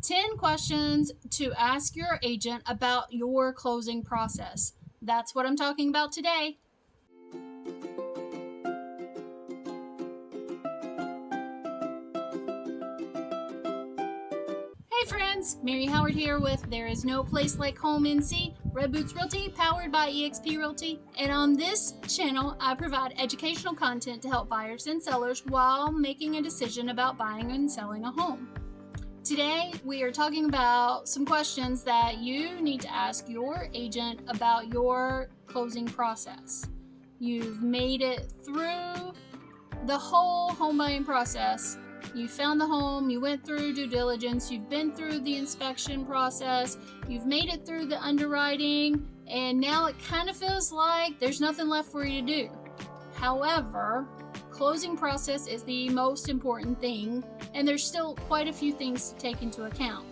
10 questions to ask your agent about your closing process. That's what I'm talking about today. Hey friends, Mary Howard here with There Is No Place Like Home NC, Red Boots Realty, powered by eXp Realty. And on this channel, I provide educational content to help buyers and sellers while making a decision about buying and selling a home. Today, we are talking about some questions that you need to ask your agent about your closing process. You've made it through the whole home buying process. You found the home, you went through due diligence, you've been through the inspection process, you've made it through the underwriting, and now it kind of feels like there's nothing left for you to do. However, closing process is the most important thing, and there's still quite a few things to take into account.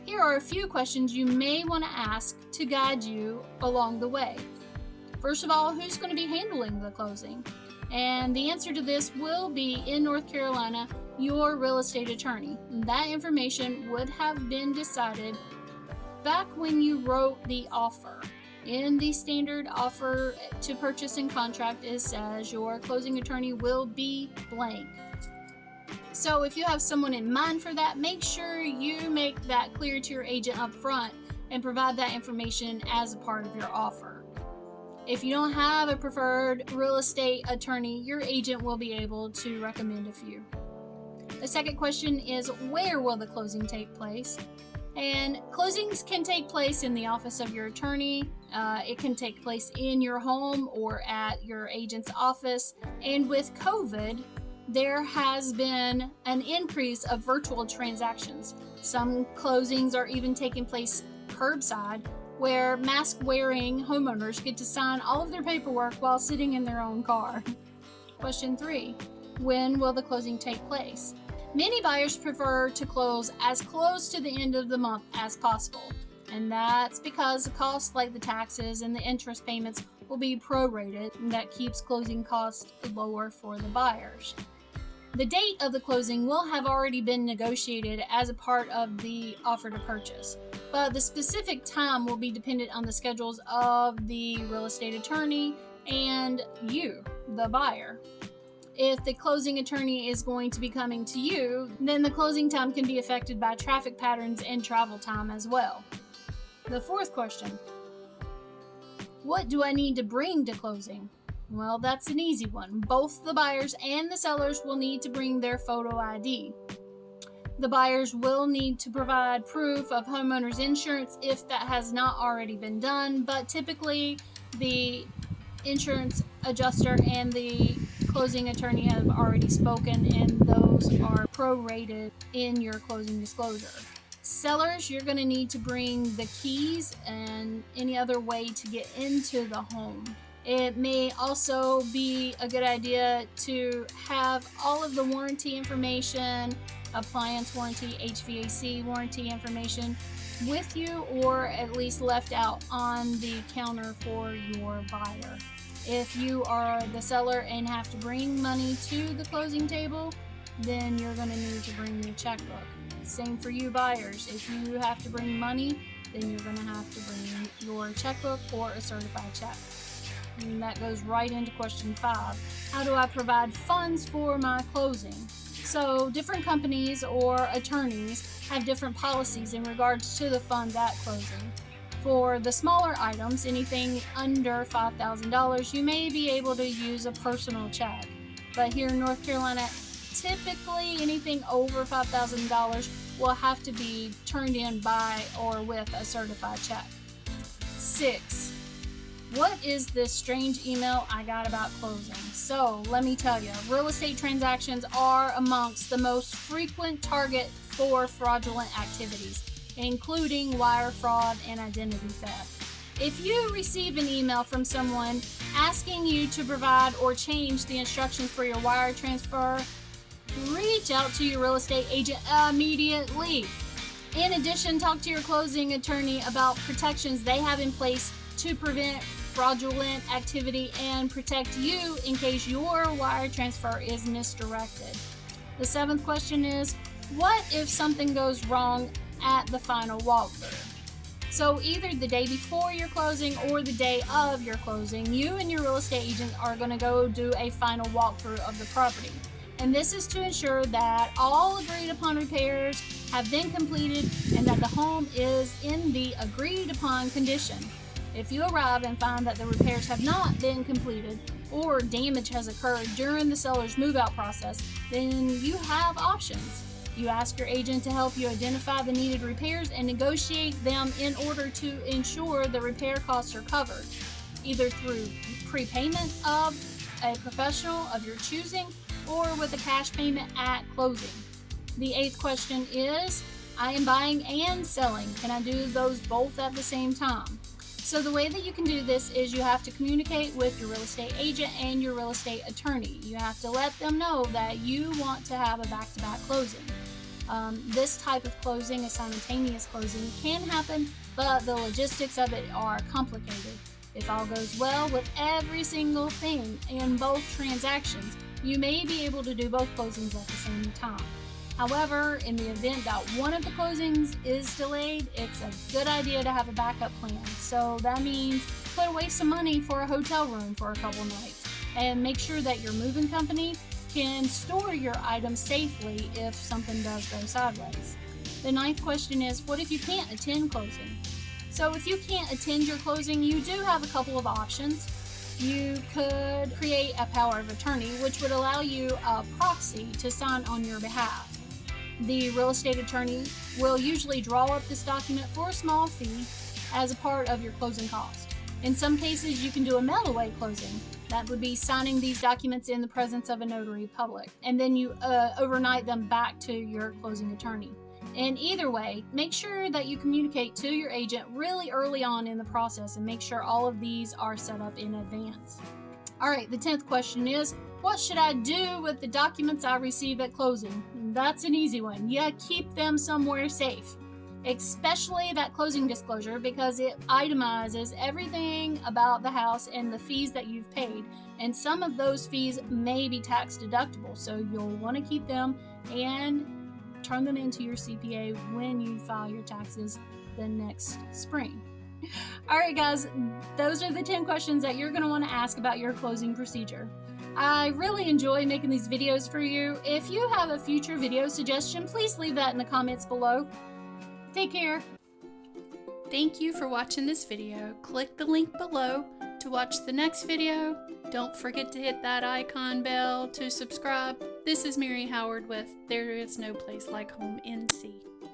Here are a few questions you may want to ask to guide you along the way. First of all, who's going to be handling the closing? And the answer to this will be, in North Carolina, your real estate attorney. That information would have been decided back when you wrote the offer. In the standard offer to purchase and contract, it says your closing attorney will be blank. So if you have someone in mind for that, make sure you make that clear to your agent up front and provide that information as a part of your offer. If you don't have a preferred real estate attorney, your agent will be able to recommend a few. The second question is, where will the closing take place? And closings can take place in the office of your attorney. It can take place in your home or at your agent's office. And with COVID, there has been an increase of virtual transactions. Some closings are even taking place curbside, where mask-wearing homeowners get to sign all of their paperwork while sitting in their own car. Question 3, when will the closing take place? Many buyers prefer to close as close to the end of the month as possible, and that's because the costs like the taxes and the interest payments will be prorated, and that keeps closing costs lower for the buyers. The date of the closing will have already been negotiated as a part of the offer to purchase, but the specific time will be dependent on the schedules of the real estate attorney and you, the buyer. If the closing attorney is going to be coming to you, then the closing time can be affected by traffic patterns and travel time as well. The fourth question, what do I need to bring to closing? Well, that's an easy one. Both the buyers and the sellers will need to bring their photo ID. The buyers will need to provide proof of homeowner's insurance if that has not already been done, but typically the insurance adjuster and the closing attorney have already spoken, and those are prorated in your closing disclosure. Sellers, you're going to need to bring the keys and any other way to get into the home. It may also be a good idea to have all of the warranty information, appliance warranty, HVAC warranty information with you, or at least left out on the counter for your buyer. If you are the seller and have to bring money to the closing table, then you're going to need to bring your checkbook. Same for you buyers. If you have to bring money, then you're going to have to bring your checkbook or a certified check. And that goes right into question 5. How do I provide funds for my closing? So different companies or attorneys have different policies in regards to the funds at closing. For the smaller items, anything under $5,000, you may be able to use a personal check. But here in North Carolina, typically anything over $5,000 will have to be turned in by or with a certified check. 6. What is this strange email I got about closing? So let me tell you, real estate transactions are amongst the most frequent target for fraudulent activities, including wire fraud and identity theft. If you receive an email from someone asking you to provide or change the instructions for your wire transfer, reach out to your real estate agent immediately. In addition, talk to your closing attorney about protections they have in place to prevent fraudulent activity and protect you in case your wire transfer is misdirected. The 7th question is, what if something goes wrong at the final walkthrough. So either the day before your closing or the day of your closing, you and your real estate agent are going to go do a final walkthrough of the property. And this is to ensure that all agreed upon repairs have been completed and that the home is in the agreed upon condition. If you arrive and find that the repairs have not been completed or damage has occurred during the seller's move-out process, then you have options. You ask your agent to help you identify the needed repairs and negotiate them in order to ensure the repair costs are covered, either through prepayment of a professional of your choosing or with a cash payment at closing. The 8th question is, I am buying and selling. Can I do those both at the same time? So the way that you can do this is you have to communicate with your real estate agent and your real estate attorney. You have to let them know that you want to have a back-to-back closing. This type of closing, a simultaneous closing, can happen, but the logistics of it are complicated. If all goes well with every single thing in both transactions, you may be able to do both closings at the same time. However, in the event that one of the closings is delayed, it's a good idea to have a backup plan. So that means put away some money for a hotel room for a couple nights and make sure that your moving company can store your items safely if something does go sideways. The 9th question is, what if you can't attend closing? So if you can't attend your closing, you do have a couple of options. You could create a power of attorney, which would allow you a proxy to sign on your behalf. The real estate attorney will usually draw up this document for a small fee as a part of your closing cost. In some cases, you can do a mail-away closing. That would be signing these documents in the presence of a notary public, and then you overnight them back to your closing attorney. And either way, make sure that you communicate to your agent really early on in the process and make sure all of these are set up in advance. All right, the 10th question is, what should I do with the documents I receive at closing? And that's an easy one. Yeah, keep them somewhere safe, especially that closing disclosure, because it itemizes everything about the house and the fees that you've paid. And some of those fees may be tax deductible, so you'll want to keep them and turn them into your CPA when you file your taxes the next spring. All right, guys, those are the 10 questions that you're going to want to ask about your closing procedure. I really enjoy making these videos for you. If you have a future video suggestion, please leave that in the comments below. Take care. Thank you for watching this video. Click the link below to watch the next video. Don't forget to hit that icon bell to subscribe. This is Mary Howard with There Is No Place Like Home NC.